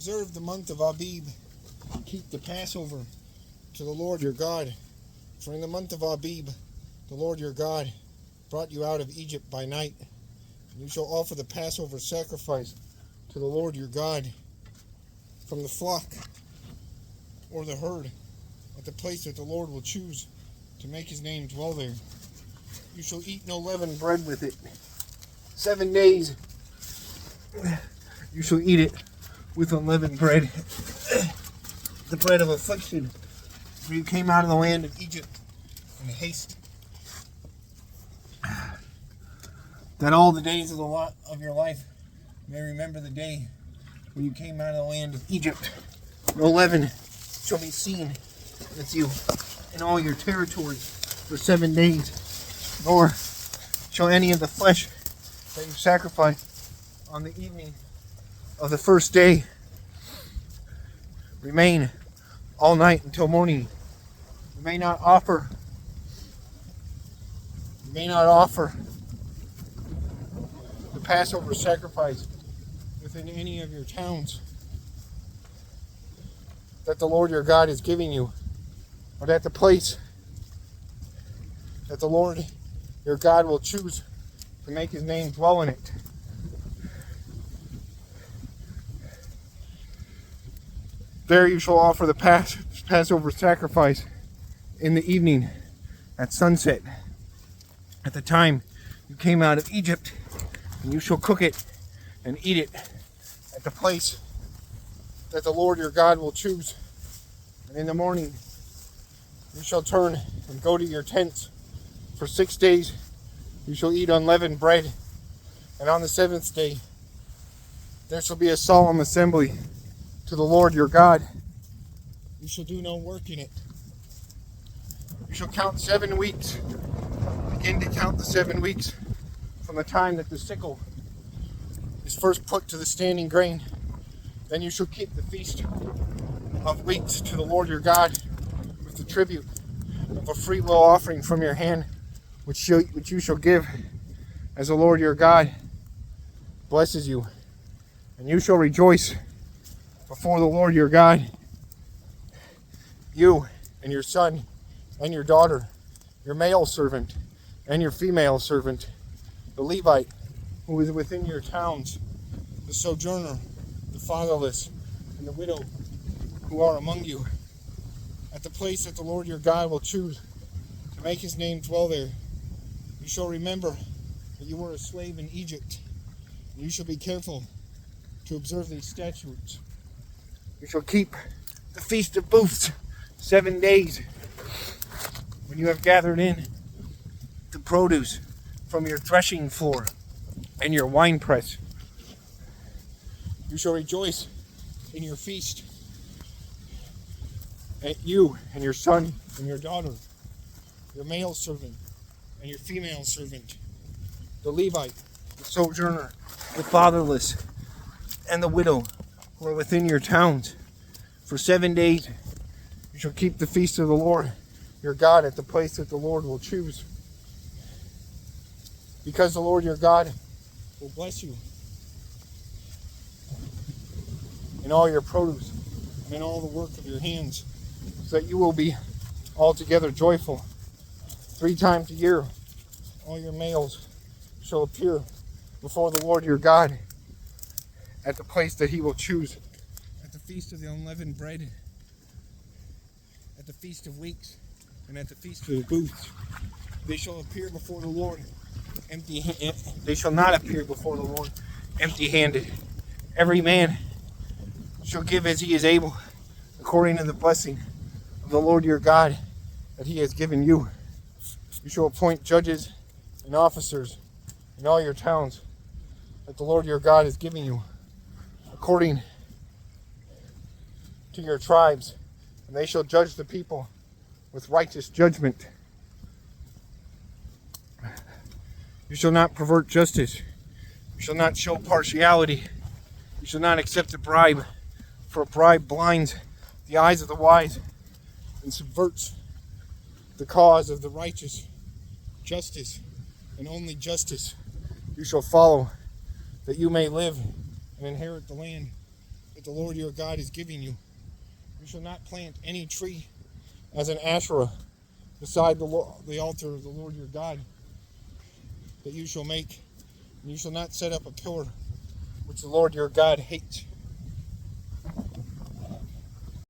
observe the month of Abib and keep the Passover to the Lord your God. For in the month of Abib, the Lord your God brought you out of Egypt by night. And you shall offer the Passover sacrifice to the Lord your God from the flock or the herd at the place that the Lord will choose to make his name dwell there. You shall eat no leavened bread with it. 7 days you shall eat it with unleavened bread, the bread of affliction, for you came out of the land of Egypt in haste, that all the days of your life may remember the day when you came out of the land of Egypt. No leaven shall be seen with you in all your territories for 7 days, nor shall any of the flesh that you sacrifice on the evening of the first day remain all night until morning. You may not offer the Passover sacrifice within any of your towns that the Lord your God is giving you, but at the place that the Lord your God will choose to make his name dwell in it. There you shall offer the Passover sacrifice in the evening at sunset, at the time you came out of Egypt, and you shall cook it and eat it at the place that the Lord your God will choose. And in the morning you shall turn and go to your tents. For 6 days you shall eat unleavened bread, and on the 7th day there shall be a solemn assembly to the Lord your God. You shall do no work in it. You shall count 7 weeks. Begin to count the 7 weeks from the time that the sickle is first put to the standing grain. Then you shall keep the feast of weeks to the Lord your God with the tribute of a free will offering from your hand, which you shall give as the Lord your God blesses you. And you shall rejoice before the Lord your God, you and your son and your daughter, your male servant and your female servant, the Levite who is within your towns, the sojourner, the fatherless, and the widow who are among you, at the place that the Lord your God will choose to make his name dwell there. You shall remember that you were a slave in Egypt, and you shall be careful to observe these statutes. You shall keep the Feast of Booths 7 days, when you have gathered in the produce from your threshing floor and your winepress. You shall rejoice in your feast, and you and your son and your daughter, your male servant and your female servant, the Levite, the sojourner, the fatherless, and the widow who are within your towns. For 7 days you shall keep the feast of the Lord your God at the place that the Lord will choose, because the Lord your God will bless you in all your produce and in all the work of your hands, so that you will be altogether joyful. 3 times a year all your males shall appear before the Lord your God at the place that he will choose, at the feast of the unleavened bread, at the feast of weeks, and at the feast of the booths. They shall appear before the Lord empty-handed. They shall not appear before the Lord empty-handed. Every man shall give as he is able, according to the blessing of the Lord your God that he has given you. You shall appoint judges and officers in all your towns that the Lord your God is giving you, according to your tribes, and they shall judge the people with righteous judgment. You shall not pervert justice. You shall not show partiality. You shall not accept a bribe, for a bribe blinds the eyes of the wise and subverts the cause of the righteous. Justice, and only justice, you shall follow, that you may live and inherit the land that the Lord your God is giving you. You shall not plant any tree as an Asherah beside the altar of the Lord your God that you shall make. And you shall not set up a pillar which the Lord your God hates.